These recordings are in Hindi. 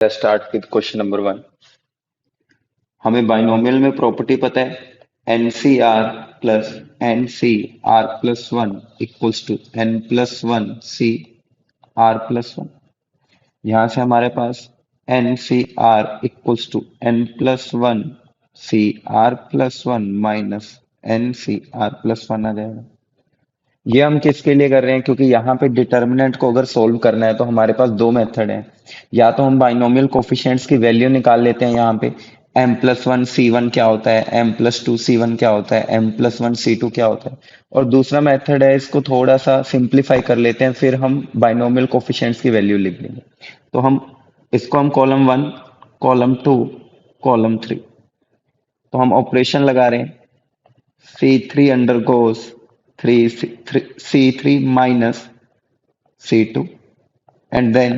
Let's start with question number 1. हमें बाइनोमियल में प्रॉपर्टी पता है NCR plus NCR plus one equals to N plus one CR plus one. यहाँ से हमारे पास NCR equals to N plus one CR plus one minus NCR plus one आ जाएगा। ये हम किसके लिए कर रहे हैं? क्योंकि यहाँ पे डिटर्मिनेंट को अगर सोल्व करना है तो हमारे पास दो मेथड हैं। या तो हम बाइनोमियल कोफिशिएंट्स की वैल्यू निकाल लेते हैं यहाँ पे m plus one C one क्या होता है, m plus two C one क्या होता है, m plus one C two क्या होता है। और दूसरा मेथड है इसको थोड़ा सा सिंप्लीफाई कर लेते हैं, फिर हम बाइनोमियल कोफिशिएंट्स की वैल्यू लिख लेंगे। तो हम column one, column to, column three, तो हम ऑपरेशन लगा रहे हैं C3 undergoes 3 C3 minus C2 and then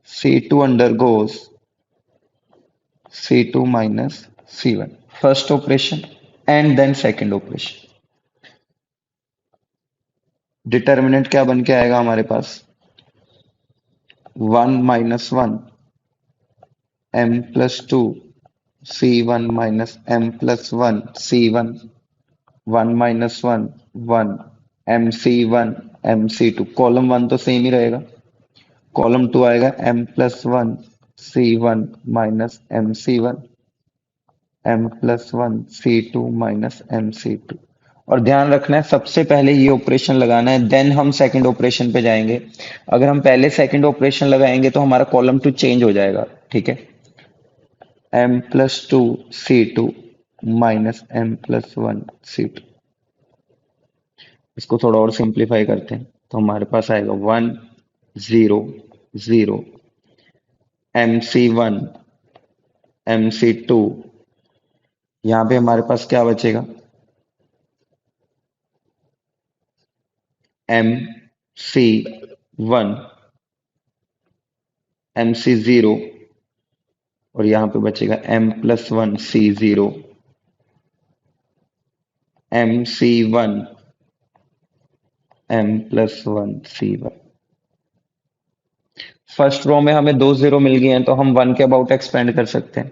C2 undergoes C2 minus C1. First operation and then second operation. Determinant क्या बन के आएगा हमारे पास? 1 minus 1 m plus 2 C1 minus m plus 1 C1 1 minus 1 1 MC1 MC2। Column one तो सेम ही रहेगा। कॉलम टू आएगा m plus one C1 minus MC1 m plus one C2 minus MC2। और ध्यान रखना है सबसे पहले ये ऑपरेशन लगाना है, देन हम सेकंड ऑपरेशन पे जाएंगे। अगर हम पहले सेकंड ऑपरेशन लगाएंगे तो हमारा कॉलम टू चेंज हो जाएगा। ठीक है, m plus to C2 minus m plus one C2। इसको थोड़ा और सिंप्लीफाई करते हैं तो हमारे पास आएगा 1 0 0 MC1 MC2। यहाँ पे हमारे पास क्या बचेगा? MC1 MC0 और यहाँ पे बचेगा m plus one C0 MC1 m plus one C1। First row में हमें दो जीरो मिल गए हैं तो हम वन के अबाउट एक्सपेंड कर सकते हैं।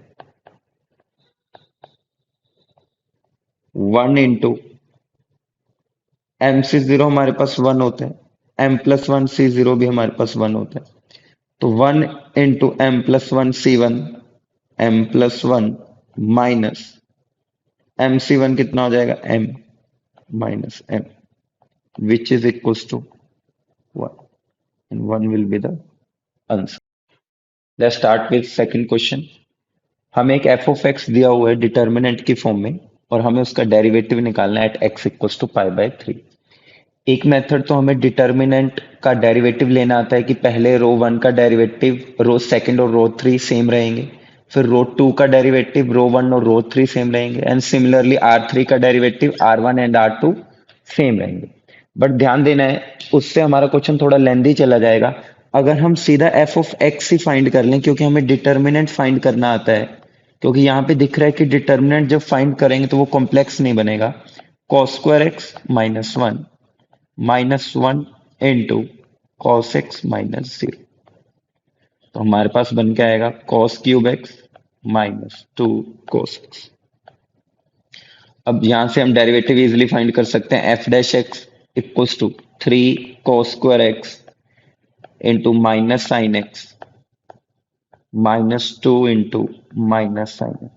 1 इंटू MC0 हमारे पास वन होता है, m प्लस वन C0 भी हमारे पास वन होता है। तो 1 into m plus one C1 m plus one minus MC1 कितना हो जाएगा? m minus m which is equals to 1 and 1 will be the answer. Let's start with second question. हमें एक f of x दिया हुआ है डिटर्मिनेंट की फॉर्म में और हमें उसका डेरिवेटिव निकालना है at x equals to pi by three. एक मेथड तो हमें डिटर्मिनेंट का डेरिवेटिव लेना आता है कि पहले रो वन का डेरिवेटिव रो सेकंड और रो थ्री सेम रहेंगे, फिर रो टू का डेरिवेटिव रो वन और रो थ्री सेम रहेंगे, एंड सिमिलरली R3 का derivative R1 and R2 same रहेंगे। बट ध्यान देना है उससे हमारा क्वेश्चन थोड़ा लेंदी चला जाएगा। अगर हम सीधा f of x he find कर लें, क्योंकि हमें डिटर्मिनेंट फाइंड करना आता है, क्योंकि यहाँ पे दिख रहा है कि डिटर्मिनेंट जब फाइंड करेंगे तो वो कॉम्प्लेक्स नहीं बनेगा। cos square x minus one into cos x minus zero. तो हमारे पास बन के आएगा cos cube x minus to cos x. अब यहां से हम डेरिवेटिव इजिली फाइंड कर सकते हैं। f dash x equals to three cos square x into minus sine x minus two into minus sine x.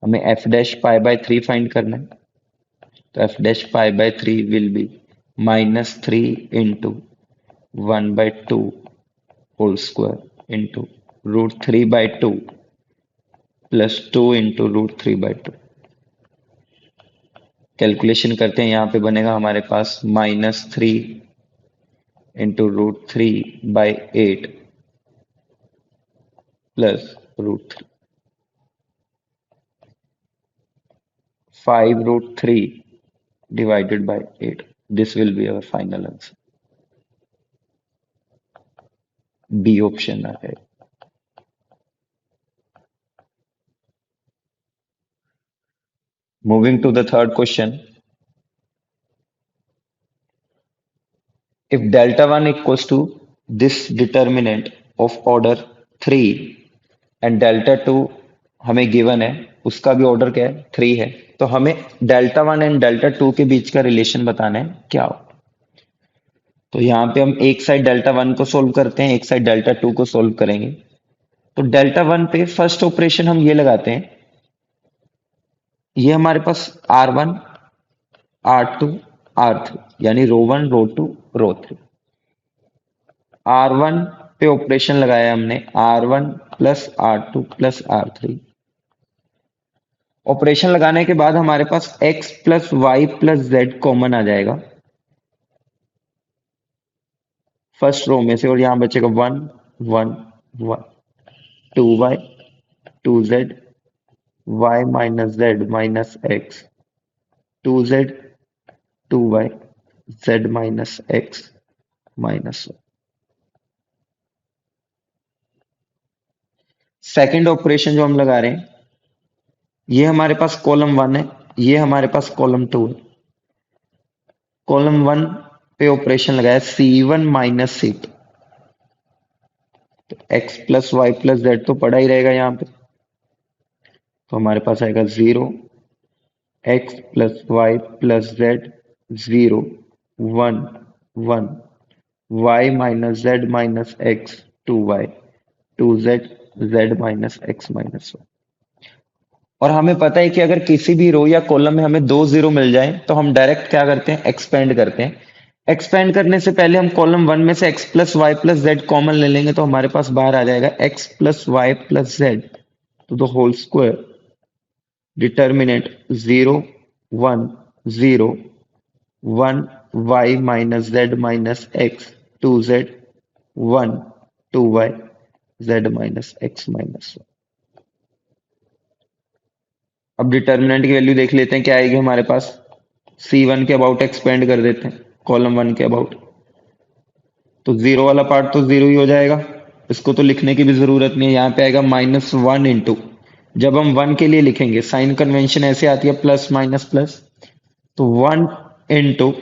हमें f dash pi by three find करना है, तो f dash pi by three will be minus three into one by two whole square into root three by two plus two into root three by two. Calculation करते हैं, यहाँ पे बनेगा हमारे पास minus three into root three by eight plus root three, five root three divided by 8. This will be our final answer. B option आ जाएगा। Moving to the third question. If delta 1 equals to this determinant of order 3 and delta 2 हमें गिवन है, उसका भी ऑर्डर क्या है 3 है। तो हमें डेल्टा 1 एंड डेल्टा 2 के बीच का रिलेशन बताना है क्या हो। तो यहाँ पे हम एक साइड डेल्टा 1 को सोल्व करते हैं, एक साइड डेल्टा 2 को सोल्व करेंगे। तो डेल्टा 1 पे फर्स्ट ऑपरेशन हम ये लगाते हैं, ये हमारे पास R1 R2 R3 यानी रो 1 रो 2 रो 3। R1 पे ऑपरेशन लगाया हमने R1 plus R2 plus R3। Operation लगाने के बाद हमारे पास x plus Y plus Z common आ जाएगा फर्स्ट रो में से, और यहां बचेगा 1 1 1 2y 2z y minus z minus x 2z 2y z minus x minus. Second operation जो हम लगा रहे हैं, ये हमारे पास कॉलम 1 है, ये हमारे पास कॉलम 2 है। कॉलम 1 पे ऑपरेशन लगाया C1 माइनस C2, तो x plus Y plus z तो पड़ा ही रहेगा यहाँ पे, तो हमारे पास आएगा 0 x plus Y plus z 0 1 1 y minus z minus x 2y 2z z minus x minus 1। और हमें पता है कि अगर किसी भी रो या कॉलम में हमें दो जीरो मिल जाए तो हम डायरेक्ट क्या करते हैं, एक्सपेंड करते हैं। एक्सपेंड करने से पहले हम कॉलम 1 में से x plus Y plus Z common ले लेंगे, तो हमारे पास बाहर आ जाएगा x plus Y plus z to the whole square. Determinant 0 1 0 1 y minus z minus x 2z 1 2y z minus x minus 1। अब डिटर्मिनेंट की वैल्यू देख लेते हैं क्या आएगी हमारे पास। C1 के अबाउट एक्सपेंड कर देते हैं कॉलम 1 के अबाउट, तो जीरो वाला पार्ट तो जीरो ही हो जाएगा, इसको तो लिखने की भी जरूरत नहीं है। यहाँ पे आएगा माइनस 1 इंटू, जब हम 1 के लिए लिखेंगे साइन कन्वेंशन ऐसे आती है प्लस माइनस प्लस, तो 1 into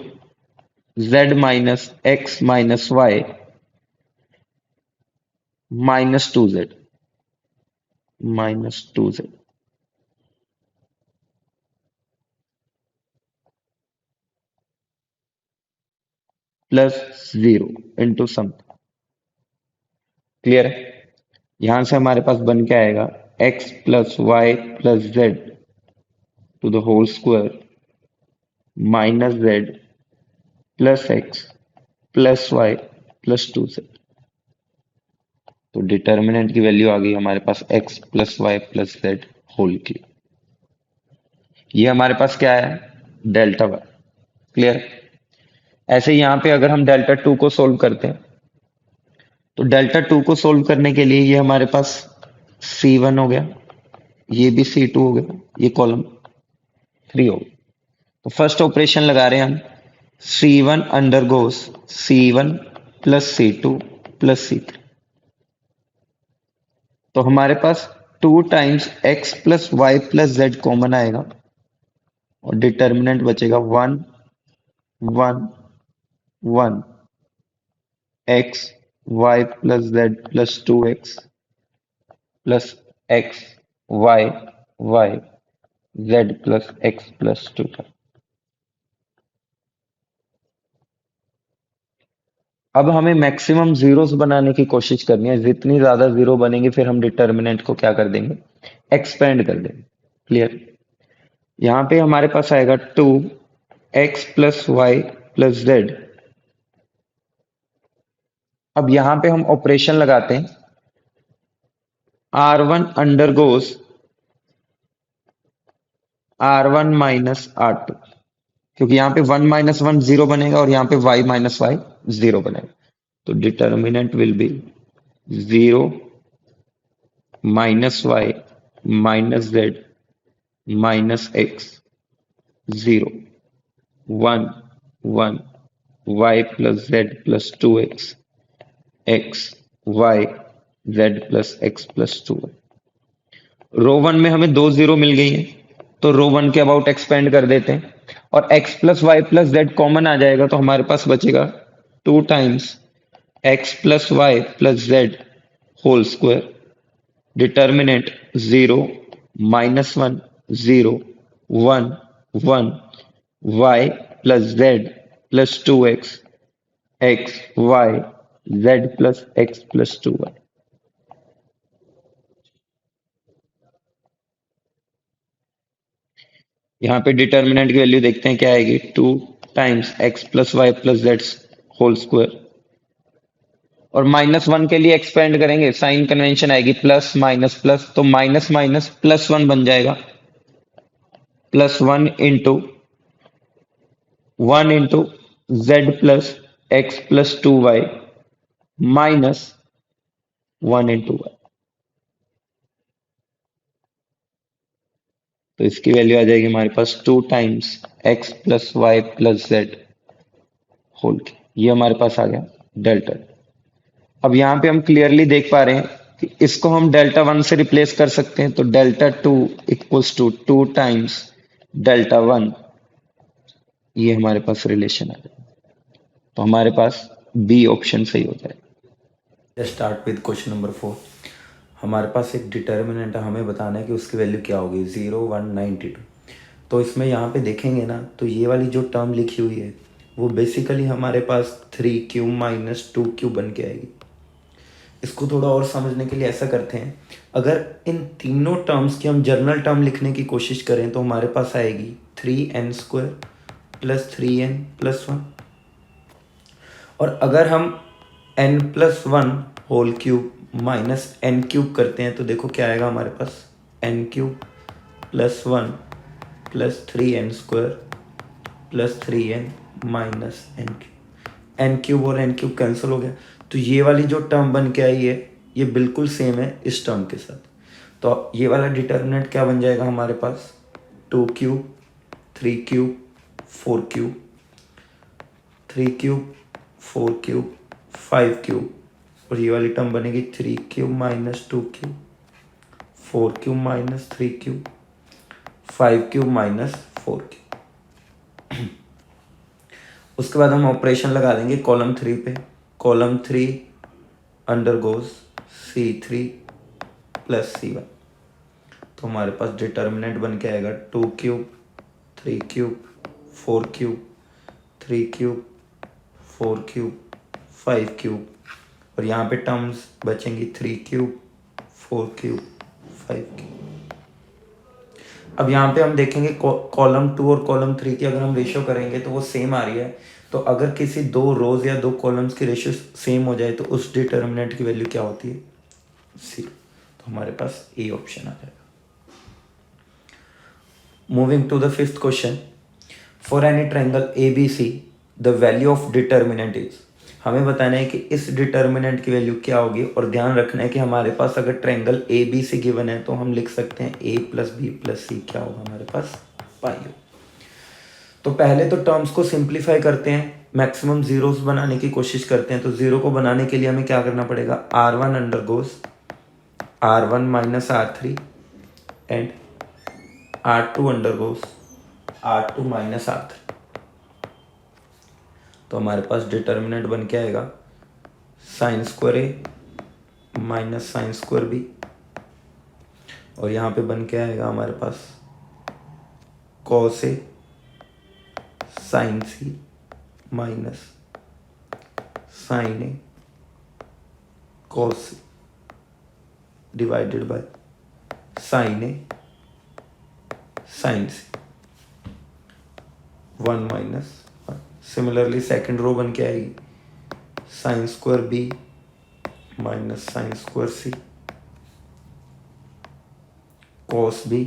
z minus x minus y minus 2z minus 2z plus 0 into something. Clear है। यहां से हमारे पास बन के आएगा x plus Y plus z to the whole square minus z plus x plus Y plus 2z। तो डिटर्मिनेंट की वैल्यू आ गई हमारे पास x plus Y plus z whole की। ये हमारे पास क्या है, डेल्टा वाई। क्लियर। ऐसे ही यहां पे अगर हम डेल्टा 2 को सोल्व करते हैं, तो डेल्टा 2 को सोल्व करने के लिए ये हमारे पास C1 हो गया, ये भी C2 हो गया, ये कॉलम 3 हो गया। तो फर्स्ट ऑपरेशन लगा रहे हैं हम, C1 undergoes C1 plus C2 plus C3। तो हमारे पास 2 times x plus Y plus Z common आएगा, और डिटर्मिनेंट बचेगा 1 1 1 x y plus z plus 2x plus x y y z plus x plus 2। अब हमें मैक्सिमम जीरोस बनाने की कोशिश करनी है, जितनी ज्यादा जीरो बनेंगे फिर हम डिटर्मिनेंट को क्या कर देंगे, एक्सपेंड कर देंगे। क्लियर। यहां पे हमारे पास आएगा 2 x plus Y plus z. अब यहां पे हम ऑपरेशन लगाते हैं, R1 undergoes R1 minus R2, क्योंकि यहाँ पे 1 माइनस 1 जीरो बनेगा और यहाँ पे y माइनस वाई जीरो बनेगा। तो determinant will be 0 minus y minus z minus x 0 1 1 y plus z plus 2x x y z plus x plus 2। Row 1 में हमें दो जीरो मिल गई है, तो रो 1 के अबाउट एक्सपेंड कर देते हैं, और x plus Y plus Z common आ जाएगा, तो हमारे पास बचेगा 2 times x plus y plus z whole square, determinant 0, -1, 0, 1, 1, y plus z plus 2x, x, y, z plus x plus 2y. यहाँ पे डिटर्मिनेंट की वैल्यू देखते हैं क्या आएगी, 2 times x plus Y plus z whole square, और -1 के लिए एक्सपेंड करेंगे, साइन कन्वेंशन आएगी, प्लस माइनस प्लस, तो माइनस माइनस +1 बन जाएगा, +1 into z plus x plus 2y -1 into y। तो इसकी वैल्यू आ जाएगी हमारे पास 2 times x plus Y plus z whole, ये हमारे पास आ गया डेल्टा। अब यहाँ पे हम क्लियरली देख पा रहे हैं कि इसको हम डेल्टा 1 से रिप्लेस कर सकते हैं, तो delta 2 equals to 2 times delta 1, ये हमारे पास रिलेशन आ जाएगा। तो हमारे पास बी ऑप्शन सही हो जाएगा। Start with question number 4। हमारे पास एक डिटर्मिनेंट है, हमें बताना है कि उसकी वैल्यू क्या होगी, 0, 1, 92। तो इसमें यहाँ पे देखेंगे ना, तो ये वाली जो टर्म लिखी हुई है वो बेसिकली हमारे पास 3q माइनस 2q बन के आएगी। इसको थोड़ा और समझने के लिए ऐसा करते हैं, अगर इन तीनों टर्म्स की हम जर्नल टर्म लिखने की कोशिश करें तो हमारे पास आएगी 3n² प्लस 3n प्लस 1, और अगर हम n+1 whole cube minus n cube करते हैं तो देखो क्या आएगा हमारे पास, n³ plus 1 plus 3n² plus 3n minus n³ और n³ कैंसिल हो गया, तो ये वाली जो टर्म बन के आई है ये बिल्कुल सेम है इस टर्म के साथ। तो ये वाला डिटर्मिनेंट क्या बन जाएगा हमारे पास, 2q 3q 4q 3q 4q 5q, और ये वाली टर्म बनेगी 3q minus 2q 4q minus 3q 5q minus 4q। उसके बाद हम ऑपरेशन लगा देंगे कॉलम 3 पे, column 3 undergoes C3 plus C1, तो हमारे पास डिटर्मिनेंट बन के आएगा 2q 3q 4q 3q 4q 5q, और यहाँ पे टर्म्स बचेंगी 3q 4q 5q। अब यहाँ पे हम देखेंगे कॉलम 2 और कॉलम 3 की अगर हम रेशियो करेंगे तो वो सेम आ रही है, तो अगर किसी दो रोज या दो कॉलम्स की रेशियो सेम हो जाए तो उस डिटर्मिनेंट की वैल्यू क्या होती है, 0। तो हमारे पास ए ऑप्शन आ जाएगा। Moving to the 5th question, for any triangle ABC the value of determinant is, हमें बताना है कि इस डिटर्मिनेंट की वैल्यू क्या होगी, और ध्यान रखना है कि हमारे पास अगर ट्रायंगल ABC गिवन है तो हम लिख सकते हैं A plus B plus C, क्या होगा हमारे पास, पाई। तो पहले तो टर्म्स को सिंप्लीफाई करते हैं, मैक्सिमम जीरोस बनाने की कोशिश करते हैं। तो जीरो को बनाने के लिए हमें क्या करना पड़ेगा, R1 undergoes R1 minus R3 and R2 undergoes R2 minus R3। तो हमारे पास डिटर्मिनेंट बन के आएगा sine square A minus sine square B, और यहाँ पे बन के आएगा हमारे पास cos A sine C minus sine A cos C divided by sine A sine C, 1 minus 1। Similarly second row बन के आएगी sine square B minus sine square C cos B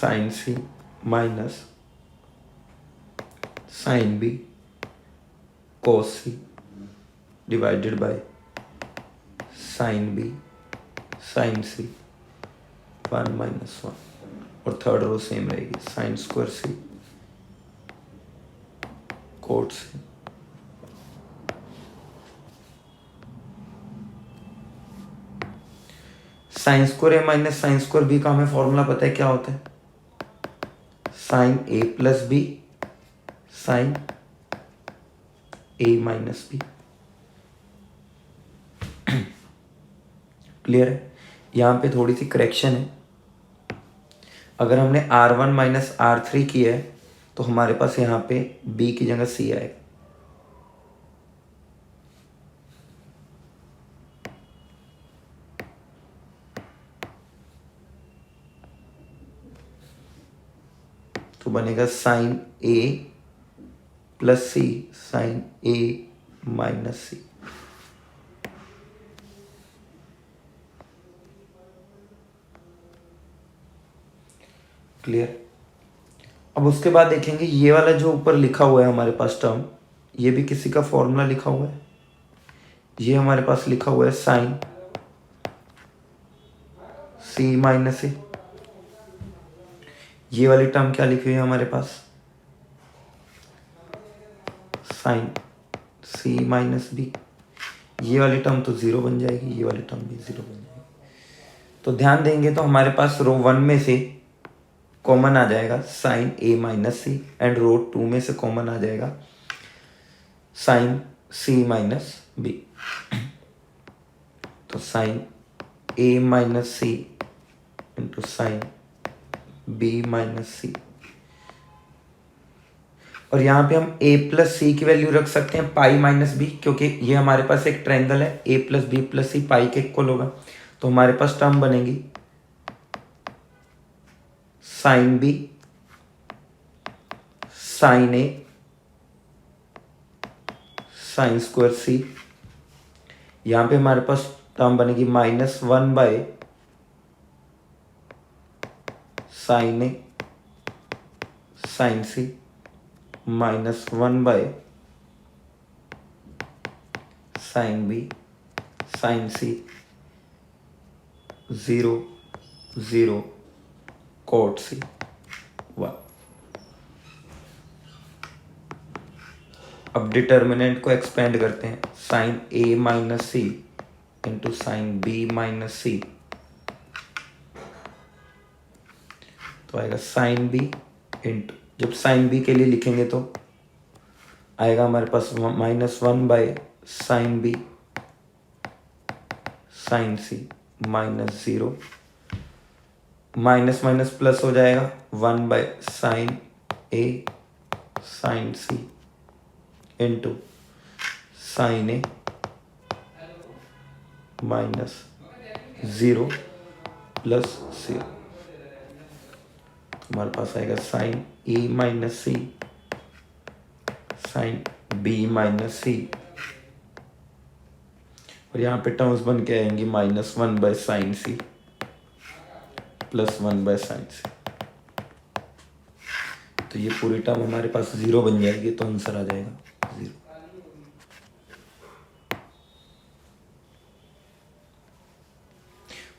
sine C minus sine B cos C divided by sine B sine C, 1 minus 1, और थर्ड रो सेम रहेगी sine square C cot C। Sine square A minus sine square B का हमें फॉर्मूला पता है क्या होता है, sine A plus B sine A minus B. Clear है? यहाँ पे थोड़ी सी करेक्शन है। अगर हमने R1 माइनस R3 किया है तो हमारे पास यहाँ पे B की जगह C आएगा। तो बनेगा sine A plus C, sine A minus C। Clear? अब उसके बाद देखेंगे ये वाला जो ऊपर लिखा हुआ है हमारे पास टर्म, ये भी किसी का फॉर्मूला लिखा हुआ है। ये हमारे पास लिखा हुआ है साइन C माइनस ए। ये वाली टर्म क्या लिखी हुई है हमारे पास? Sine C minus B. ये वाली टर्म तो जीरो बन जाएगी, ये वाली टर्म भी जीरो बन जाएगी। तो ध्यान देंगे तो हमारे पास रो 1 में से कॉमन आ जाएगा sine A minus C, and row 2 में से कॉमन आ जाएगा साइन C माइनस बी। तो sine A minus C into sine B minus C. और यहाँ पे हम A प्लस सी की वैल्यू रख सकते हैं पाई माइनस बी, क्योंकि ये हमारे पास एक ट्रायंगल है, A plus B plus C pi के इक्वल होगा। तो हमारे पास टर्म बनेगी sine B sine A sine square C. यहां पे हमारे पास टर्म बनेगी -1 by sine A sine C, -1 by sine B sine C, 0 0 cot C 1। अब डिटर्मिनेंट को एक्सपेंड करते हैं, sine A minus C into sine B minus C. तो आएगा साइन B इंटू, जब साइन B के लिए लिखेंगे तो आएगा हमारे पास -1 by sine B sine C -0, minus minus plus हो जाएगा 1 by sine A sine C into sine A -0 plus 0। हमारे पास आएगा sine E minus C sine B minus C, और यहाँ पे टर्म्स बन के आएंगी -1 by sine C plus 1 by sine C। तो ये पूरी टर्म हमारे पास 0 बन जाएगी, तो आंसर आ जाएगा 0।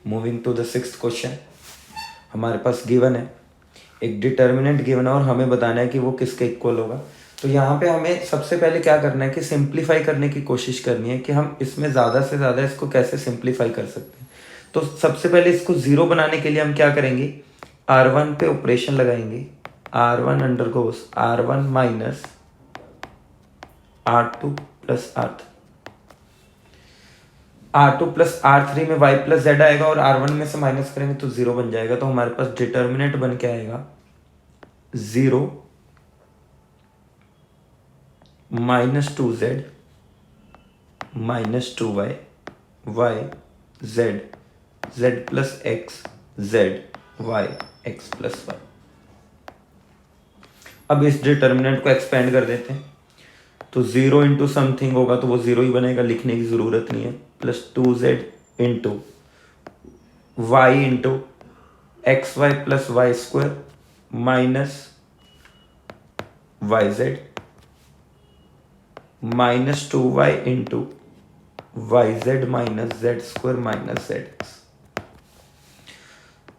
Moving to the 6th question. हमारे पास गिवन है, एक डिटर्मिनेंट गिवन है और हमें बताना है कि वो किसके इक्वल होगा। तो यहाँ पे हमें सबसे पहले क्या करना है कि सिंप्लीफाई करने की कोशिश करनी है कि हम इसमें ज़्यादा से ज़्यादा इसको कैसे सिंप्लीफाई कर सकते हैं। तो सबसे पहले इसको 0 बनाने के लिए हम क्या करेंगे, R1 पे ऑपरेशन लगाएंगे, R1 undergoes R1 minus R2 plus R3। R2 plus R3 में y प्लस z आएगा और R1 में से माइनस करेंगे तो 0 बन जाएगा। तो हमारे पास डिटर्मिनेंट बन के आएगा 0 -2z -2y y z z plus x z y x plus y। अब इस डिटर्मिनेंट को एक्सपेंड कर देते हैं, तो 0 इंटू समथिंग होगा तो वो 0 ही बनेगा, लिखने की जरूरत नहीं है, plus 2z into y into x y plus y square minus y z -2y into y z minus z square minus z x.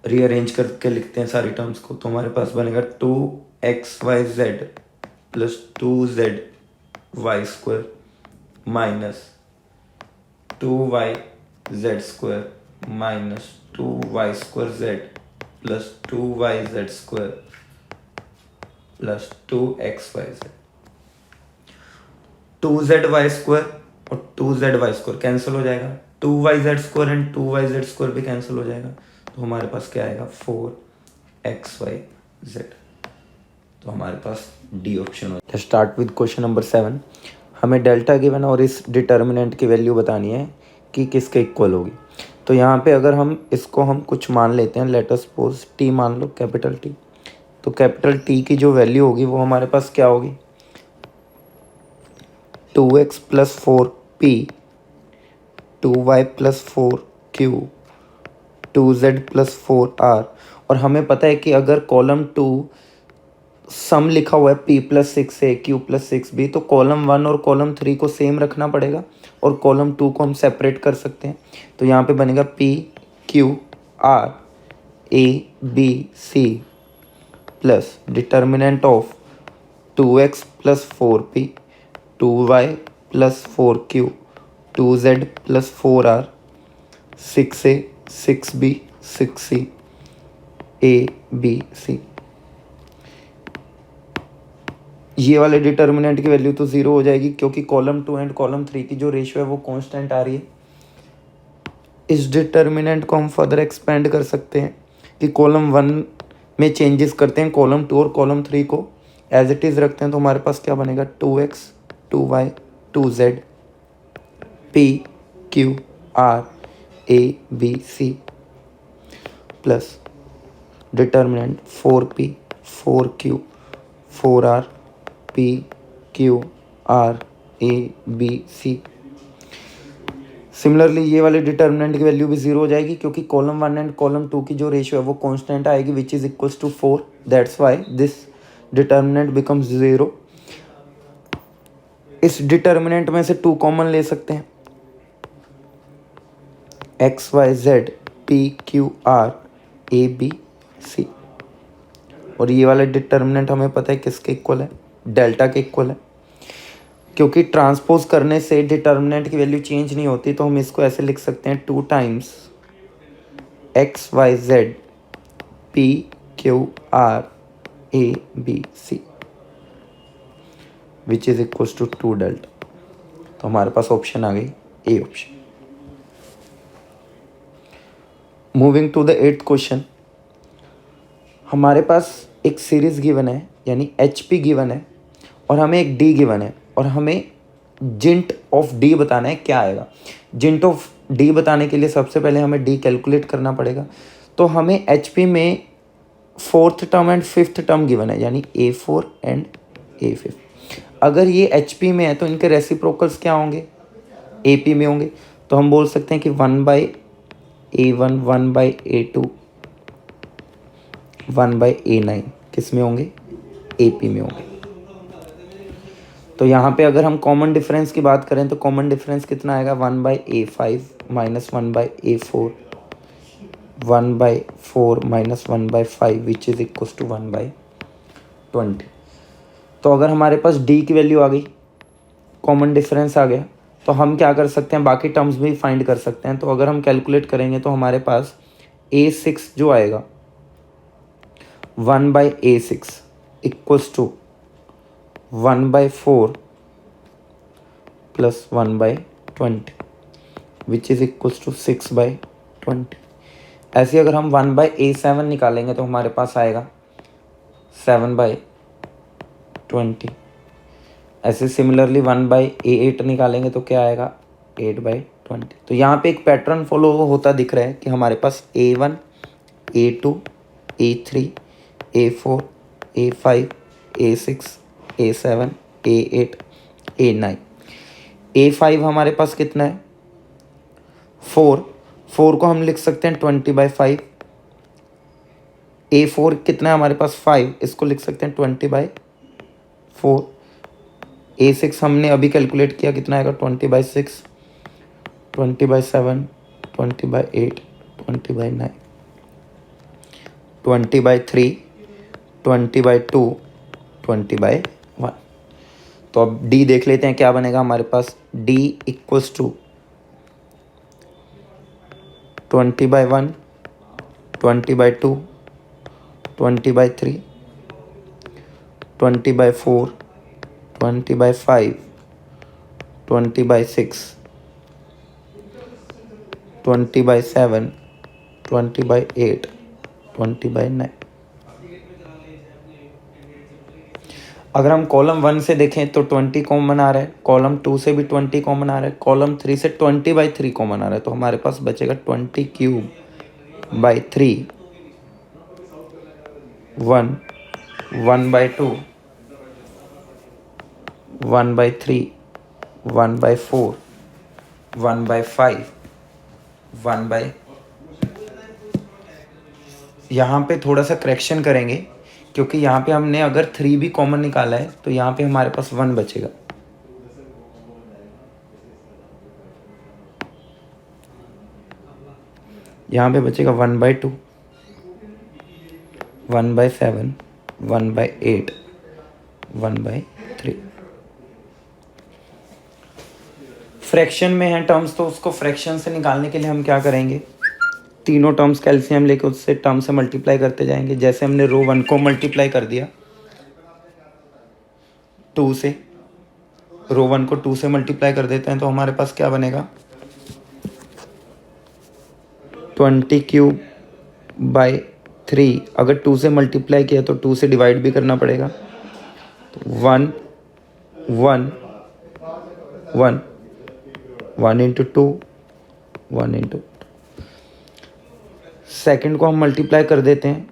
Rearrange करके लिखते हैं सारी टर्म्स को, तो हमारे पास बनेगा 2xyz plus 2zy square minus 2yz square minus 2y square z plus 2yz square plus 2xyz। 2zy² और 2zy² कैंसिल हो जाएगा, 2yz² एंड 2yz² भी कैंसिल हो जाएगा, तो हमारे पास क्या आएगा 4xyz। तो हमारे पास डी ऑप्शन हो जाएगा। Start with question number 7। हमें डेल्टा गिवन और इस डिटर्मिनेंट की वैल्यू बतानी है कि किसके इक्वल होगी। तो यहाँ पे अगर हम इसको हम कुछ मान लेते हैं, लेट अस सपोज टी मान लो, कैपिटल टी। तो कैपिटल टी की जो वैल्यू होगी वो हमारे पास क्या होगी 2x + 4p 2y + 4q 2z + 4r। और हमें पता है कि अगर कॉलम 2 सम लिखा हुआ है p + 6a q + 6b, तो कॉलम 1 और कॉलम 3 को सेम रखना पड़ेगा और कॉलम 2 को हम सेपरेट कर सकते हैं। तो यहाँ पे बनेगा p q r a b c plus determinant of 2x + 4p 2y + 4q 2z + 4r 6a 6b 6c a b c। ये वाले डिटर्मिनेंट की वैल्यू तो 0 हो जाएगी क्योंकि कॉलम 2 एंड कॉलम 3 की जो रेशियो है वो कांस्टेंट आ रही है। इस डिटर्मिनेंट को हम फर्दर एक्सपेंड कर सकते हैं कि कॉलम 1 में चेंजेस करते हैं, कॉलम 2 और कॉलम 3 को एज इट इज़ रखते हैं। तो हमारे पास क्या बनेगा 2x 2y 2z p q r a b c plus determinant 4p 4q 4r p q r a b c। Similarly ये वाले डिटर्मिनेंट की वैल्यू भी 0 हो जाएगी क्योंकि कॉलम 1 एंड कॉलम 2 की जो रेशियो है वो कांस्टेंट आएगी which is equals to 4। That's why this determinant becomes 0। इस डिटर्मिनेंट में से 2 कॉमन ले सकते हैं, x y z p q r a b c। और ये वाला डिटर्मिनेंट हमें पता है किसके इक्वल है, डेल्टा के इक्वल है। क्योंकि ट्रांसपोज करने से डिटर्मिनेंट की वैल्यू चेंज नहीं होती, तो हम इसको ऐसे लिख सकते हैं 2 times x y z p q r a b c which is equal to 2 delta. तो हमारे पास ऑप्शन आ गई A option. Moving to the 8th question. हमारे पास एक सीरीज गिवन है यानी HP गिवन है और हमें एक D गिवन है और हमें जिंट ऑफ D बताना है क्या आएगा। जिंट ऑफ D बताने के लिए सबसे पहले हमें D कैलकुलेट करना पड़ेगा। तो हमें HP में 4th term and 5th term given है यानी A4 एंड A5। अगर ये HP में है तो इनके रेसिप्रोकल्स क्या होंगे AP में होंगे। तो हम बोल सकते हैं कि 1/A1 1/A2 1/A9 किस में होंगे AP में होंगे। तो यहाँ पे अगर हम कॉमन डिफरेंस की बात करें तो कॉमन डिफरेंस कितना आएगा 1/A5 minus 1/A4 1/4 minus 1/5 which is equal to 1/20। तो अगर हमारे पास D की वैल्यू आ गई, कॉमन डिफरेंस आ गया, तो हम क्या कर सकते हैं बाकी टर्म्स भी फाइंड कर सकते हैं। तो अगर हम कैलकुलेट करेंगे तो हमारे पास A6 जो आएगा 1/A6 equals to 1/4 plus 1/20 which is equals to 6/20। ऐसे अगर हम 1/A7 निकालेंगे तो हमारे पास आएगा 7/20। ऐसे सिमिलरली 1/A8 निकालेंगे तो क्या आएगा 8/20। तो यहाँ पे एक पैटर्न फॉलो होता दिख रहा है कि हमारे पास A1 A2 A3 A4 A5 A6 A7 A8 A9। A5 हमारे पास कितना है 4 को हम लिख सकते हैं 20/5। A4 कितना है हमारे पास 5, इसको लिख सकते हैं 20/4। A6 हमने अभी कैलकुलेट किया कितना आएगा 20/6 20/7 20/8 20/9 20/3 20/2 20/1। तो अब D देख लेते हैं क्या बनेगा हमारे पास। D equals to 20/1 20/2 20/3 20/4 20/5 20/6, 20/7, 20/8, 20/9। अगर हम कॉलम 1 से देखें तो 20 कॉमन आ रहा है, कॉलम 2 से भी 20 कॉमन आ रहा है, कॉलम 3 से 20/3 कॉमन आ रहा है, तो हमारे पास बचेगा 20³/3, 1, 1/2, 1/3, 1/4, 1/5, 1/। यहाँ पे थोड़ा सा करेक्शन करेंगे क्योंकि यहाँ पे हमने अगर 3 भी कॉमन निकाला है तो यहाँ पे हमारे पास 1 बचेगा। यहाँ पे बचेगा 1/2, 1/7, 1/8, 1/3। फ्रैक्शन में है टर्म्स तो उसको फ्रैक्शन से निकालने के लिए हम क्या करेंगे, तीनों टर्म्स का एलसीएम लेके उससे टर्म से मल्टीप्लाई करते जाएंगे। जैसे हमने रो 1 को मल्टीप्लाई कर दिया 2 से, रो 1 को 2 से मल्टीप्लाई कर देते हैं तो हमारे पास क्या बनेगा, 20³/3। अगर 2 से मल्टीप्लाई किया तो 2 से डिवाइड भी करना पड़ेगा, तो 1, 1, 1, 1 × 2, 1 × सेकेंड को हम मल्टीप्लाई कर देते हैं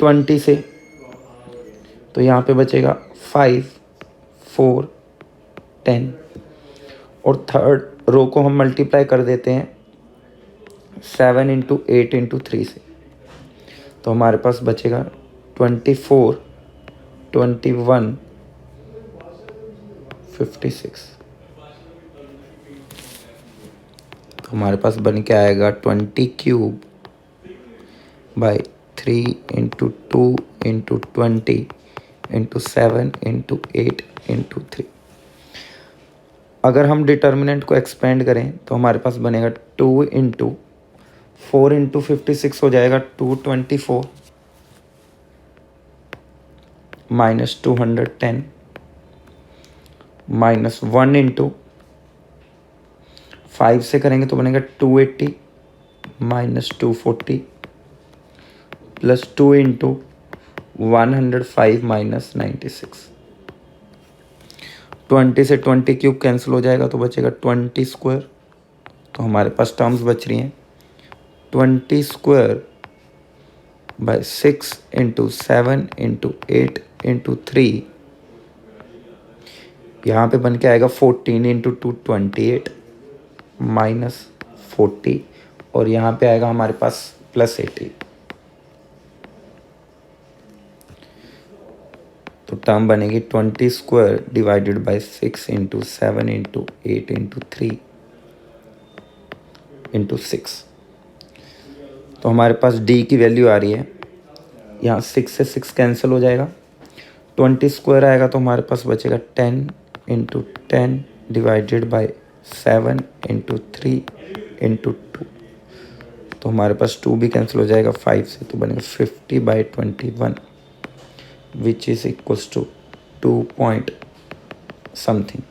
20 से, तो यहाँ पे बचेगा 5, 4, 10। और थर्ड रो को हम मल्टीप्लाई कर देते हैं 7 × 8 × 3 से, तो हमारे पास बचेगा 24, 21, 56। तो हमारे पास बन के आएगा 20³/3 × 2 × 20 × 7 × 8 × 3। अगर हम डिटर्मिनेंट को एक्सपेंड करें तो हमारे पास बनेगा 2 × 4 × 56 हो जाएगा 224 - 210 -1 × 5 से करेंगे तो बनेगा 280 - 240 + 2 × 105 - 96। 20 से 20³ कैंसिल हो जाएगा तो बचेगा 20²। तो हमारे पास टर्म्स बच रही हैं 20²/6 × 7 × 8 × 3। यहाँ पे बन के आएगा 14 × 2 28 -40, और यहाँ पे आएगा हमारे पास +80। तो टर्म बनेगी 20² / 6 × 7 × 8 × 3 × 6। तो हमारे पास डी की वैल्यू आ रही है, यहाँ 6 से 6 कैंसिल हो जाएगा, 20² आएगा तो हमारे पास बचेगा 10 × 10 / 7 × 3 × 2। तो हमारे पास 2 भी कैंसिल हो जाएगा 5 से, तो बनेगा 50/21 which is equals to 2 point something.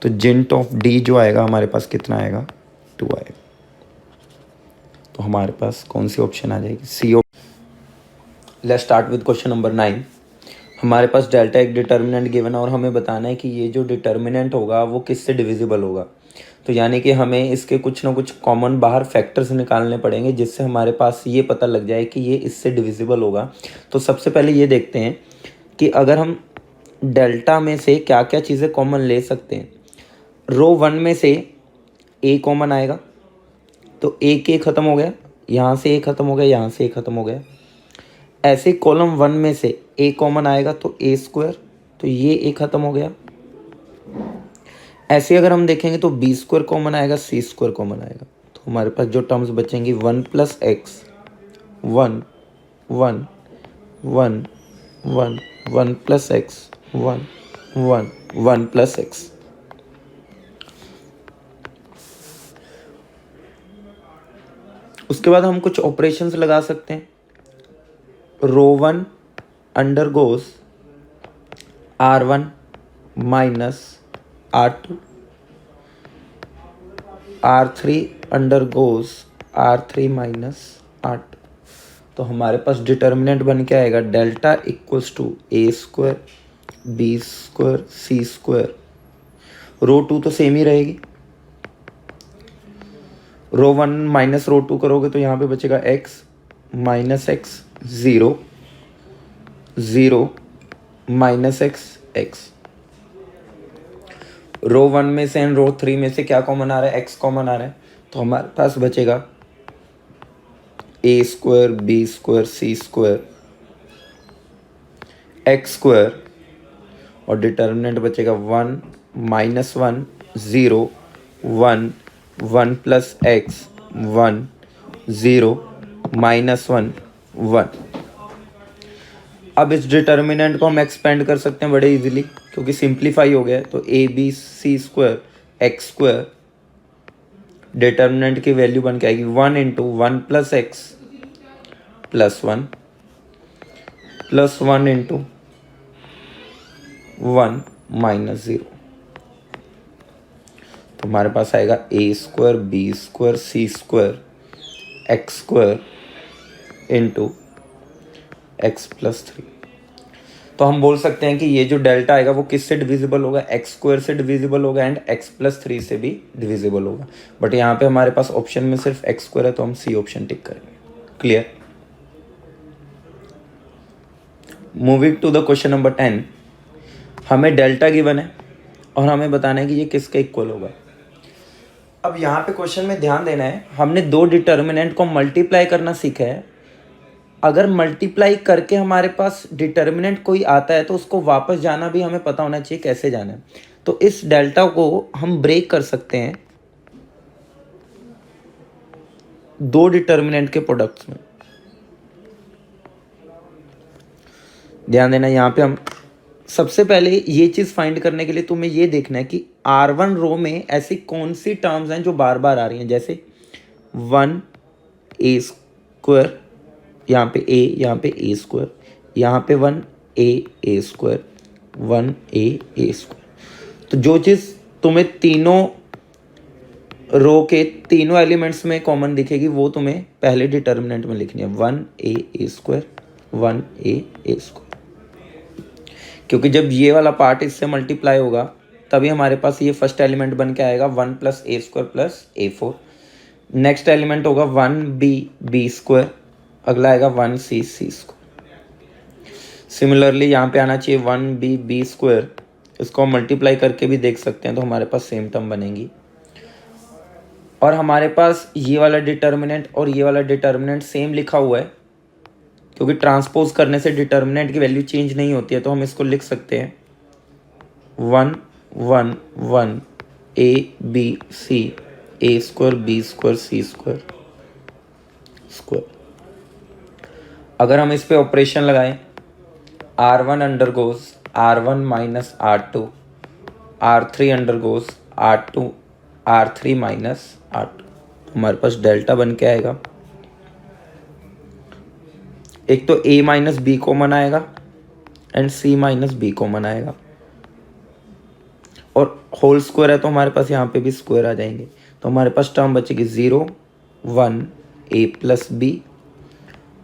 तो जिंट ऑफ डी जो आएगा हमारे पास कितना आएगा, 2 आएगा। तो हमारे पास कौन सी ऑप्शन आ जाएगी, C. Let's start with question number 9। हमारे पास डेल्टा एक डिटर्मिनेंट गिवन है और हमें बताना है कि ये जो डिटर्मिनेंट होगा वो किससे डिविजिबल होगा। तो यानी कि हमें इसके कुछ ना कुछ कॉमन बाहर फैक्टर्स निकालने पड़ेंगे जिससे हमारे पास ये पता लग जाए कि ये इससे डिविजिबल होगा। तो सबसे पहले ये देखते हैं कि अगर हम डेल्टा में से क्या क्या चीज़ें कॉमन ले सकते हैं। रो 1 में से ए कॉमन आएगा, तो ए के ख़त्म हो गया, यहाँ से ए ख़त्म हो गया, यहाँ से ए ख़त्म हो गया। ऐसे कॉलम 1 में से ए कॉमन आएगा तो a², तो ये ए ख़त्म हो गया। ऐसे अगर हम देखेंगे तो b² कॉमन आएगा, c² कॉमन आएगा, तो हमारे पास जो टर्म्स बचेंगी 1 + x, 1, 1, 1, 1, 1 + x, 1, 1, 1 + x। उसके बाद हम कुछ ऑपरेशंस लगा सकते हैं। Row 1 undergoes R1 - R2, R3 undergoes R3 minus R2। तो हमारे पास डिटर्मिनेंट बन के आएगा delta equals to A square B square C square. Row 2 तो सेम ही रहेगी, रो 1 माइनस रो 2 करोगे तो यहाँ पे बचेगा x minus x 0 0 minus X. Row 1 में से एंड रो 3 में से क्या कॉमन आ रहा है, x कॉमन आ रहा है। तो हमारे पास बचेगा ए स्क्वायर बी स्क्वायर सी स्क्वायर एक्स स्क्वायर और डिटर्मिनेंट बचेगा 1 माइनस 1 0 1 1 प्लस एक्स 1 0 माइनस 1 1। अब इस डिटर्मिनेंट को हम एक्सपेंड कर सकते हैं बड़े इजीली क्योंकि सिंप्लीफाई हो गया है। तो A B C square X square determinant की वैल्यू बन के आएगी 1 into 1 plus x plus 1 plus 1 into 1 minus 0। तो हमारे पास आएगा A square B square C square X square into X plus 3। तो हम बोल सकते हैं कि ये जो डेल्टा आएगा वो किससे डिविजिबल होगा, एक्स स्क्वायर से डिविजिबल होगा एंड एक्स प्लस 3 से भी डिविजिबल होगा। बट यहाँ पे हमारे पास ऑप्शन में सिर्फ एक्स स्क्वायर है तो हम सी ऑप्शन टिक करेंगे। Clear. Moving to the question number 10। हमें डेल्टा गिवन है और हमें बताना है कि ये किसके इक्वल होगा। अब यहाँ पे क्वेश्चन में ध्यान देना है, हमने दो डिटर्मिनेंट को मल्टीप्लाई करना सीखा है। अगर मल्टीप्लाई करके हमारे पास डिटर्मिनेंट कोई आता है तो उसको वापस जाना भी हमें पता होना चाहिए कैसे जाना है। तो इस डेल्टा को हम ब्रेक कर सकते हैं दो डिटर्मिनेंट के प्रोडक्ट्स में। ध्यान देना, यहाँ पे हम सबसे पहले ये चीज़ फाइंड करने के लिए तुम्हें ये देखना है कि R1 रो में ऐसी कौन सी टर्म्स हैं जो बार बार आ रही हैं। जैसे 1 ए स्क्वायर, यहाँ पे a, यहाँ पे a स्क्वायर, यहाँ पे 1 a स्क्वायर 1 a स्क्वायर। तो जो चीज़ तुम्हें तीनों रो के तीनों एलिमेंट्स में कॉमन दिखेगी वो तुम्हें पहले डिटर्मिनेंट में लिखनी है 1 a स्क्वायर 1 a स्क्वायर। क्योंकि जब ये वाला पार्ट इससे मल्टीप्लाई होगा तभी हमारे पास ये फर्स्ट एलिमेंट बन के आएगा 1 plus A square plus a4। Next element होगा 1 b स्क्वायर, अगला आएगा 1 c स्क्वायर। सिमिलरली यहाँ पे आना चाहिए 1 b स्क्वायर, इसको हम मल्टीप्लाई करके भी देख सकते हैं तो हमारे पास सेम टर्म बनेगी। और हमारे पास ये वाला डिटर्मिनेंट और ये वाला डिटर्मिनेंट सेम लिखा हुआ है क्योंकि ट्रांसपोज करने से डिटर्मिनेंट की वैल्यू चेंज नहीं होती है। तो हम इसको लिख सकते हैं 1 1 1 a b c a square b square c square square. अगर हम इस पे ऑपरेशन लगाएं R1 undergoes R1 minus R2 R3 undergoes R3 minus R2। हमारे पास डेल्टा बन के आएगा, एक तो a माइनस बी कॉमन आएगा and c minus B common आएगा और होल स्क्वायर है तो हमारे पास यहाँ पे भी स्क्वायर आ जाएंगे। तो हमारे पास टर्म बचेगी 0 1 a plus B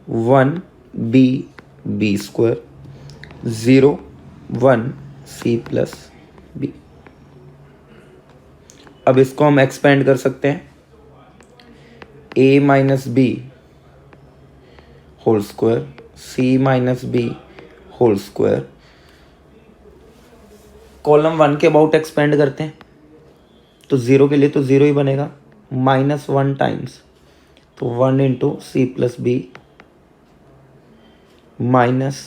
1 b square 0 1 c plus B. अब इसको हम एक्सपेंड कर सकते हैं a minus B whole square c minus B whole square. Column 1 के अबाउट एक्सपेंड करते हैं तो 0 के लिए तो 0 ही बनेगा, माइनस 1 टाइम्स तो 1 into C plus B minus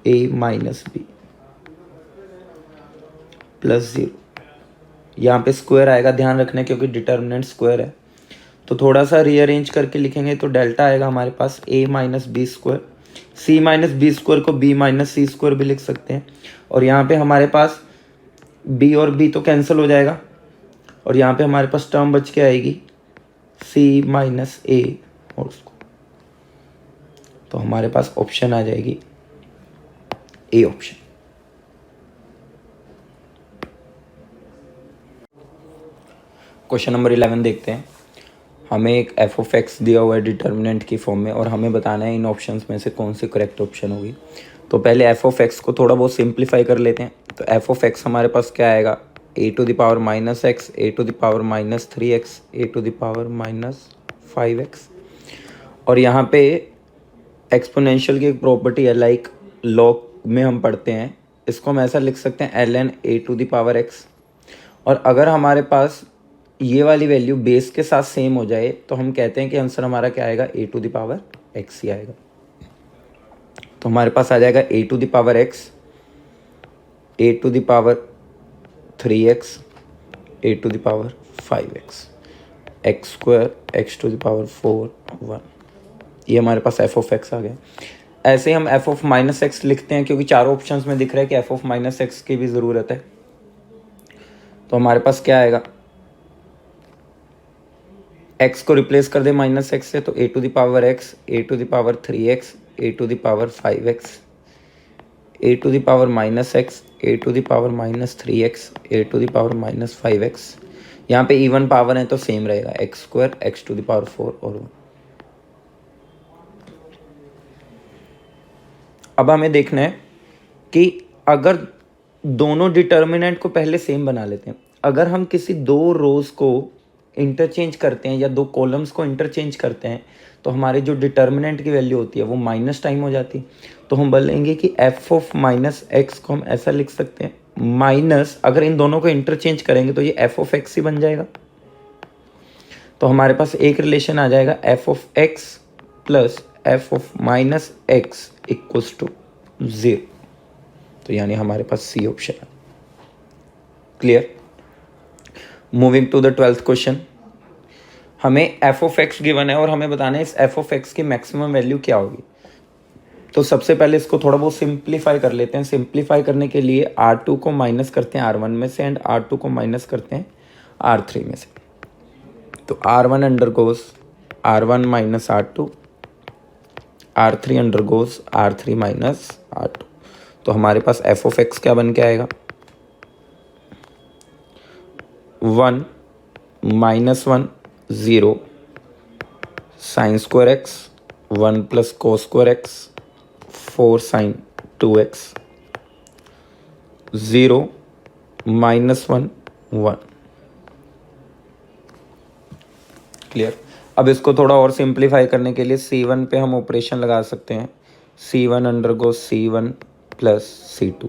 a minus B plus 0। यहाँ पे स्क्वायर आएगा, ध्यान रखना क्योंकि डिटर्मिनेंट स्क्वायर है। तो थोड़ा सा रीअरेंज करके लिखेंगे तो डेल्टा आएगा हमारे पास a minus B square, c minus B square को b माइनस सी स्क्वायर भी लिख सकते हैं। और यहाँ पे हमारे पास b और b तो कैंसिल हो जाएगा और यहाँ पे हमारे पास टर्म बच के आएगी c माइनस a और उसको। तो हमारे पास ऑप्शन आ जाएगी ए ऑप्शन। क्वेश्चन नंबर 11 देखते हैं। हमें एक एफ ऑफ एक्स दिया हुआ है डिटर्मिनेंट की फॉर्म में और हमें बताना है इन ऑप्शंस में से कौन सी करेक्ट ऑप्शन होगी। तो पहले एफ ऑफ एक्स को थोड़ा बहुत सिंप्लीफाई कर लेते हैं। तो एफ ऑफ एक्स हमारे पास क्या आएगा, A to the power minus X, A to the power minus 3x, A to the power minus 5x। और यहाँ पे एक्सपोनेंशियल की एक प्रॉपर्टी है, लाइक लॉग में हम पढ़ते हैं, इसको हम ऐसा लिख सकते हैं ln a to the power x। और अगर हमारे पास ये वाली वैल्यू बेस के साथ सेम हो जाए तो हम कहते हैं कि आंसर हमारा क्या आएगा, a to the power x ही आएगा। तो हमारे पास आ जाएगा a to the power x, a to the power 3x, a to the power 5x, x square x to the power 4 1। ये हमारे पास एफ ऑफ एक्स आ गया। ऐसे ही हम एफ ऑफ माइनस एक्स लिखते हैं क्योंकि चारों ऑप्शंस में दिख रहा है कि एफ ऑफ माइनस एक्स की भी ज़रूरत है। तो हमारे पास क्या आएगा, एक्स को रिप्लेस कर दे माइनस एक्स से, तो A to the power X, A to the power 3x, A to the power 5x, A to the power minus X, A to the power minus 3x, A to the power minus 5x। यहाँ पे इवन पावर है तो सेम रहेगा, X square x to the power 4 और 1। अब हमें देखना है कि अगर दोनों डिटर्मिनेंट को पहले सेम बना लेते हैं, अगर हम किसी दो रोज को इंटरचेंज करते हैं या दो कॉलम्स को इंटरचेंज करते हैं तो हमारे जो डिटर्मिनेंट की वैल्यू होती है वो माइनस टाइम हो जाती है। तो हम बोलेंगे कि एफ ऑफ माइनस एक्स को हम ऐसा लिख सकते हैं माइनस, अगर इन दोनों को इंटरचेंज करेंगे तो ये एफ ऑफ एक्स ही बन जाएगा। तो हमारे पास एक रिलेशन आ जाएगा f of x plus f of minus x equals to 0। तो यानी हमारे पास सी ऑप्शन है। Clear. Moving to the 12th question. हमें एफ ऑफ एक्स गिवन है और हमें बताना है इस एफ ऑफ एक्स की मैक्सिमम वैल्यू क्या होगी। तो सबसे पहले इसको थोड़ा बहुत सिंप्लीफाई कर लेते हैं। सिंप्लीफाई करने के लिए R2 को माइनस करते हैं R1 में से एंड R2 को माइनस करते हैं R3 में से। तो R1 undergoes R1 minus R2, R3 undergoes R3 minus R2। तो हमारे पास एफ ऑफ एक्स क्या बन के आएगा, 1 minus 1 0 sine square x 1 plus cos square x 4 sine 2x 0 minus 1 1। Clear. अब इसको थोड़ा और सिंप्लीफाई करने के लिए C1 पे हम ऑपरेशन लगा सकते हैं। C1 undergoes C1 plus C2।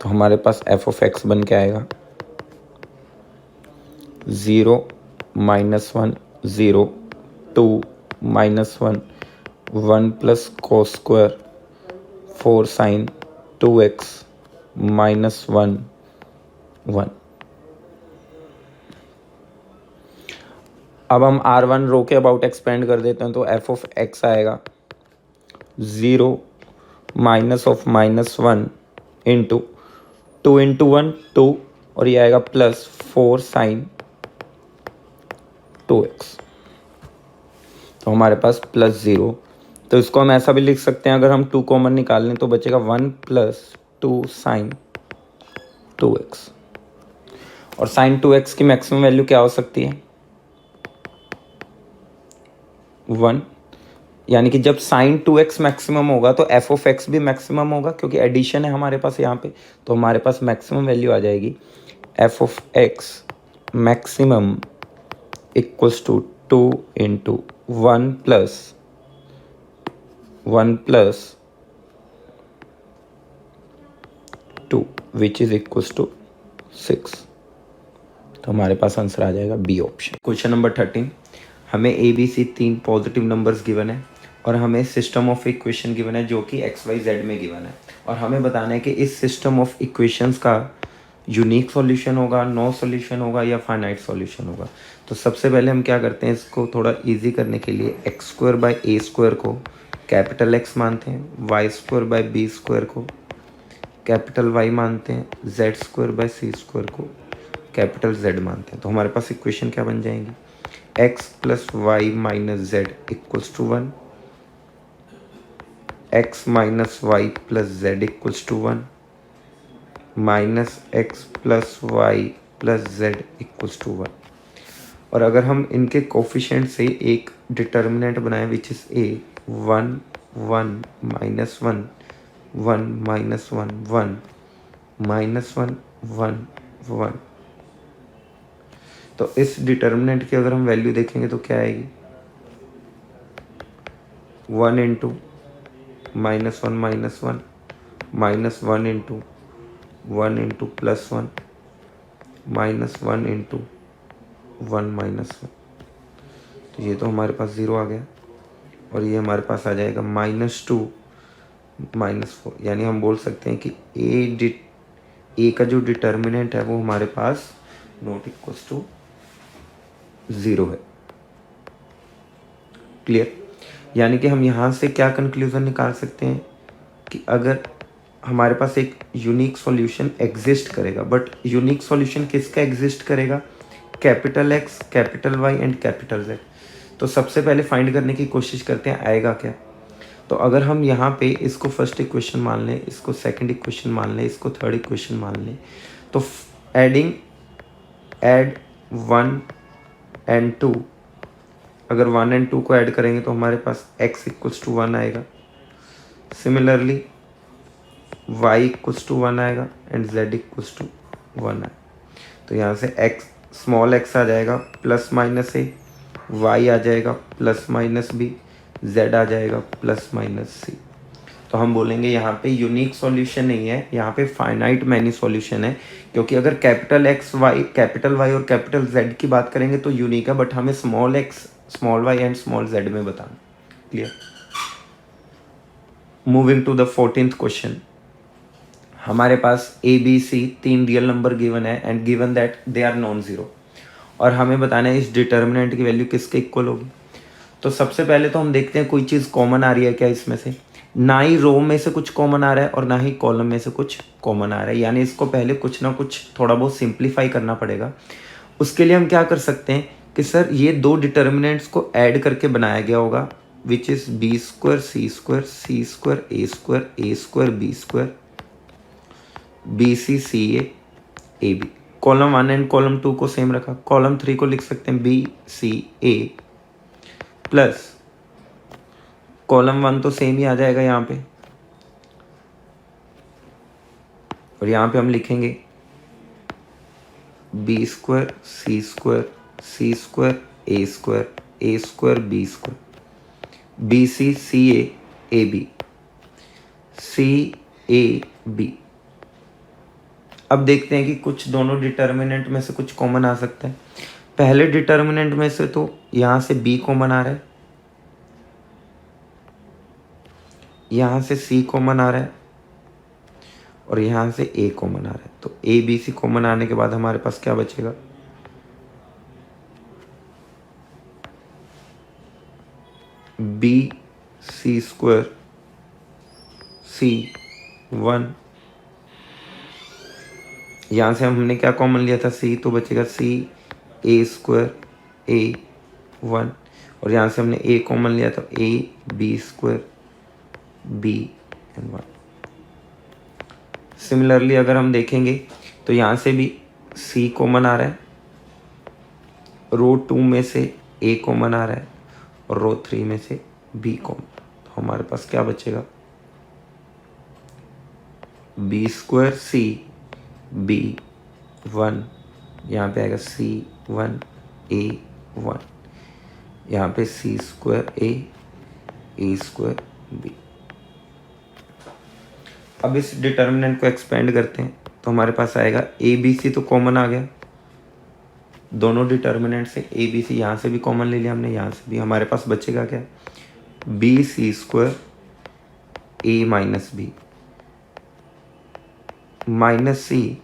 तो हमारे पास एफ ऑफ एक्स बन के आएगा 0 minus 1 0 2 minus 1 1 plus cos square 4 sine 2x minus 1 1। अब हम R1 रो के अबाउट एक्सपेंड कर देते हैं तो एफ ऑफ एक्स आएगा 0 minus of minus 1 into 2 into 1 2 और ये आएगा प्लस 4 साइन 2x। तो हमारे पास प्लस 0। तो इसको हम ऐसा भी लिख सकते हैं, अगर हम 2 कॉमन निकाल लें तो बचेगा 1 प्लस 2 साइन 2x। और साइन 2x की मैक्सिमम वैल्यू क्या हो सकती है, 1। यानी कि जब साइन 2x मैक्सिमम होगा तो एफ ऑफ एक्स भी मैक्सिमम होगा क्योंकि एडिशन है हमारे पास यहाँ पे। तो हमारे पास मैक्सिमम वैल्यू आ जाएगी f of x maximum equals to 2 into 1 plus 2 which is equals to 6। तो हमारे पास आंसर आ जाएगा बी ऑप्शन। Question number 13। हमें A B C 3 positive numbers given है और हमें सिस्टम ऑफ इक्वेशन गिवन है जो कि एक्स वाई जेड में गिवन है और हमें बताना है कि इस सिस्टम ऑफ इक्वेशंस का यूनिक सॉल्यूशन होगा, नो सॉल्यूशन होगा या फाइनाइट सॉल्यूशन होगा। तो सबसे पहले हम क्या करते हैं, इसको थोड़ा इजी करने के लिए x square by a square को कैपिटल एक्स मानते हैं, y square by b square को कैपिटल वाई मानते हैं, z square by c square को कैपिटल जेड मानते हैं। तो हमारे पास इक्वेशन क्या बन जाएंगी, x plus y minus z equals to 1, x minus y plus z equals to 1, minus x plus Y plus z equals to 1। और अगर हम इनके कोफिशिएंट से एक डिटर्मिनेंट बनाएं which is a 1 1 minus 1 1 minus 1 1 minus 1 1 1, तो इस डिटर्मिनेंट की अगर हम वैल्यू देखेंगे तो क्या आएगी 1 into minus 1 minus 1 minus 1 into 1 into plus 1 minus 1 into 1 minus 1। तो ये तो हमारे पास 0 आ गया और ये हमारे पास आ जाएगा -2 -4। यानी हम बोल सकते हैं कि ए का जो डिटर्मिनेंट है वो हमारे पास नॉट इक्वल्स टू 0 है। क्लियर? यानी कि हम यहाँ से क्या कंक्लूजन निकाल सकते हैं कि अगर हमारे पास एक यूनिक सॉल्यूशन एग्जिस्ट करेगा, बट यूनिक सॉल्यूशन किसका एग्जिस्ट करेगा, capital X, capital Y and capital Z. तो सबसे पहले फाइंड करने की कोशिश करते हैं आएगा क्या। तो अगर हम यहाँ पे इसको फर्स्ट इक्वेशन मान लें, इसको सेकंड इक्वेशन मान लें, इसको थर्ड इक्वेशन मान लें, तो ऐड 1 एंड 2, अगर 1 एंड 2 को ऐड करेंगे तो हमारे पास x इक्वल्स टू 1 आएगा। सिमिलरली y इक्वल्स टू 1 आएगा एंड z इक्वल्स टू 1 आएगा। तो यहाँ से x स्मॉल x आ जाएगा प्लस माइनस a, y आ जाएगा प्लस माइनस b, z आ जाएगा प्लस माइनस c। तो हम बोलेंगे यहाँ पे यूनिक सॉल्यूशन नहीं है, यहाँ पे फाइनाइट मैनी सॉल्यूशन है, क्योंकि अगर capital x y, capital y और कैपिटल z की बात करेंगे तो यूनिक है, बट हमें small x, small y and small z में बताना। Clear? Moving to the 14th question. हमारे पास A B C 3 real number given है and given that they are non zero, और हमें बताना है इस डिटर्मिनेंट की वैल्यू किसके इक्वल होगी। तो सबसे पहले तो हम देखते हैं कोई चीज़ कॉमन आ रही है क्या इसमें से। ना ही रो में से कुछ कॉमन आ रहा है और ना ही कॉलम में से कुछ कॉमन आ रहा है, यानी इसको पहले कुछ ना कुछ थोड़ा बहुत सिंप्लीफाई करना पड़ेगा। उसके लिए हम क्या कर सकते हैं कि सर ये दो डिटर्मिनेंट्स को ऐड करके बनाया गया होगा which is b square C square C square a square B square b c a b. Column 1 and column 2 को सेम रखा, कॉलम 3 को लिख सकते हैं बी सी ए प्लस कॉलम 1 तो सेम ही आ जाएगा यहाँ पे, और यहाँ पे हम लिखेंगे b square C square C square a square B square b c a B c a b. अब देखते हैं कि कुछ दोनों डिटर्मिनेंट में से कुछ कॉमन आ सकता है। पहले डिटर्मिनेंट में से तो यहाँ से b कॉमन आ रहा है, यहाँ से c कॉमन आ रहा है और यहाँ से a कॉमन आ रहा है। तो a b c कॉमन आने के बाद हमारे पास क्या बचेगा, b c स्क्वायर c 1, यहाँ से हमने क्या कॉमन लिया था c, तो बचेगा c a स्क्वायर a 1, और यहाँ से हमने a कॉमन लिया था a b square b and 1। Similarly अगर हम देखेंगे तो यहाँ से भी c कॉमन आ रहा है, रो 2 में से a कॉमन आ रहा है और रो 3 में से b कॉमन। तो हमारे पास क्या बचेगा, b स्क्वायर c b 1, यहाँ पे आएगा c 1 a 1, यहाँ पे c square a square b। अब इस डिटर्मिनेंट को एक्सपेंड करते हैं तो हमारे पास आएगा ए बी सी, तो कॉमन आ गया दोनों डिटर्मिनेंट से, ए बी सी यहाँ से भी कॉमन ले लिया हमने, यहाँ से भी। हमारे पास बचेगा क्या, b C square a minus b minus c,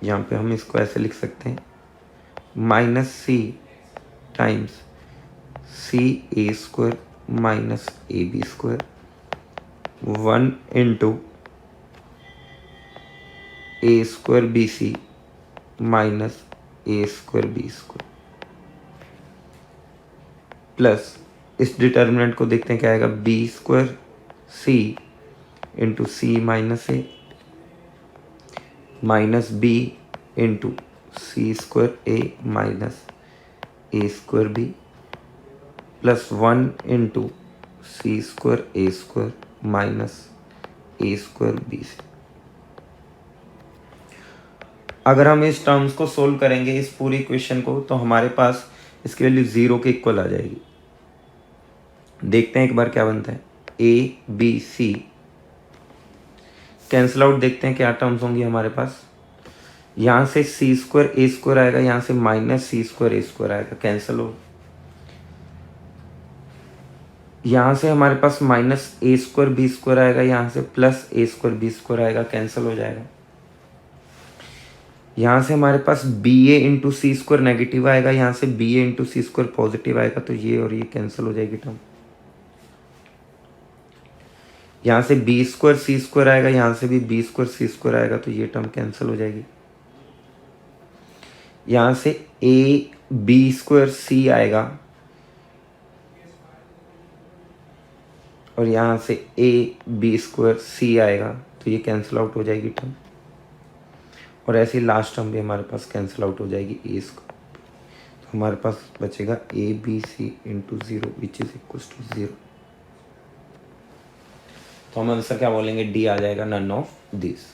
यहाँ पे हम इसको ऐसे लिख सकते हैं minus c times c a square minus a b square 1 into a square b c minus a square B square plus इस डिटर्मिनेंट को देखते हैं क्या आएगा, b square c into c minus minus b into c square a minus a square b plus 1 into c square a square minus a square b सी। अगर हम इस टर्म्स को सोल्व करेंगे इस पूरी इक्वेशन को, तो हमारे पास इसकी वैल्यू 0 के इक्वल आ जाएगी। देखते हैं एक बार क्या बनता है। A B c cancel out, देखते हैं क्या टर्म्स होंगी हमारे पास। यहाँ से सी स्क्वायर ए स्क्वायर आएगा, यहाँ से minus C square a square आएगा, कैंसिल हो। यहाँ से हमारे पास minus a square B square आएगा, यहाँ से plus A square B square आएगा, कैंसिल हो जाएगा। यहाँ से हमारे पास बी ए इंटू सी स्क्वायर नेगेटिव आएगा, यहाँ से बी ए इंटू सी स्क्वायर पॉजिटिव आएगा, तो ये और ये कैंसिल हो जाएगी टर्म। यहाँ से बी स्क्वायर सी स्क्वायर आएगा, यहाँ से भी बी स्क्वायर सी स्क्वायर आएगा, तो ये टर्म कैंसिल हो जाएगी। यहाँ से ए बी स्क्वायर सी आएगा और यहाँ से ए बी स्क्वायर सी आएगा, तो ये कैंसिल आउट हो जाएगी टर्म। और ऐसे लास्ट टर्म भी हमारे पास कैंसिल आउट हो जाएगी ए स्क्वायर, तो हमारे पास बचेगा a B c into 0 which is equal to 0। तो हम आंसर क्या बोलेंगे, डी आ जाएगा, नन ऑफ दिस।